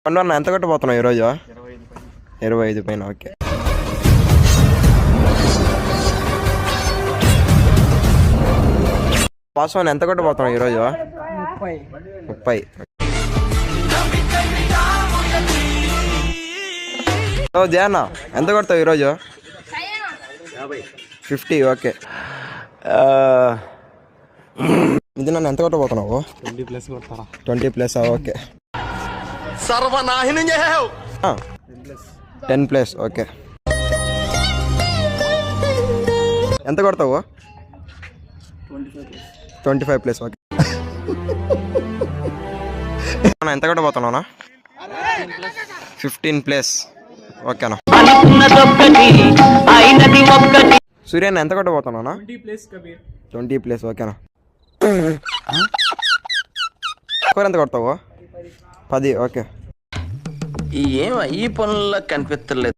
అన్న ఎంత కొట్టబోతున్నావు ఈరోజు? 25 పైన. ఓకే. వాసవన్ ఎంత కొట్టబోతున్నావు ఈరోజు? 30. జయన్న ఎంత కొడతావు ఈరోజు? 50. ఓకే. ఇది నన్ను ఎంత కొట్టబోతున్నావు? 20+. ఓకే. 10+. ఓకే. ఎంత కొడతావు? 25+. ఓకే. ఎంత కొట్టబోతున్నావునా? 15+. ఓకేనా. సూర్యన్న ఎంత కొట్టబోతున్నావునా? 20+. ఓకేనా. కూర ఎంత కొడతావు? 10. ఓకే. ఏం ఈ పనుల్లో కనిపించలేదు.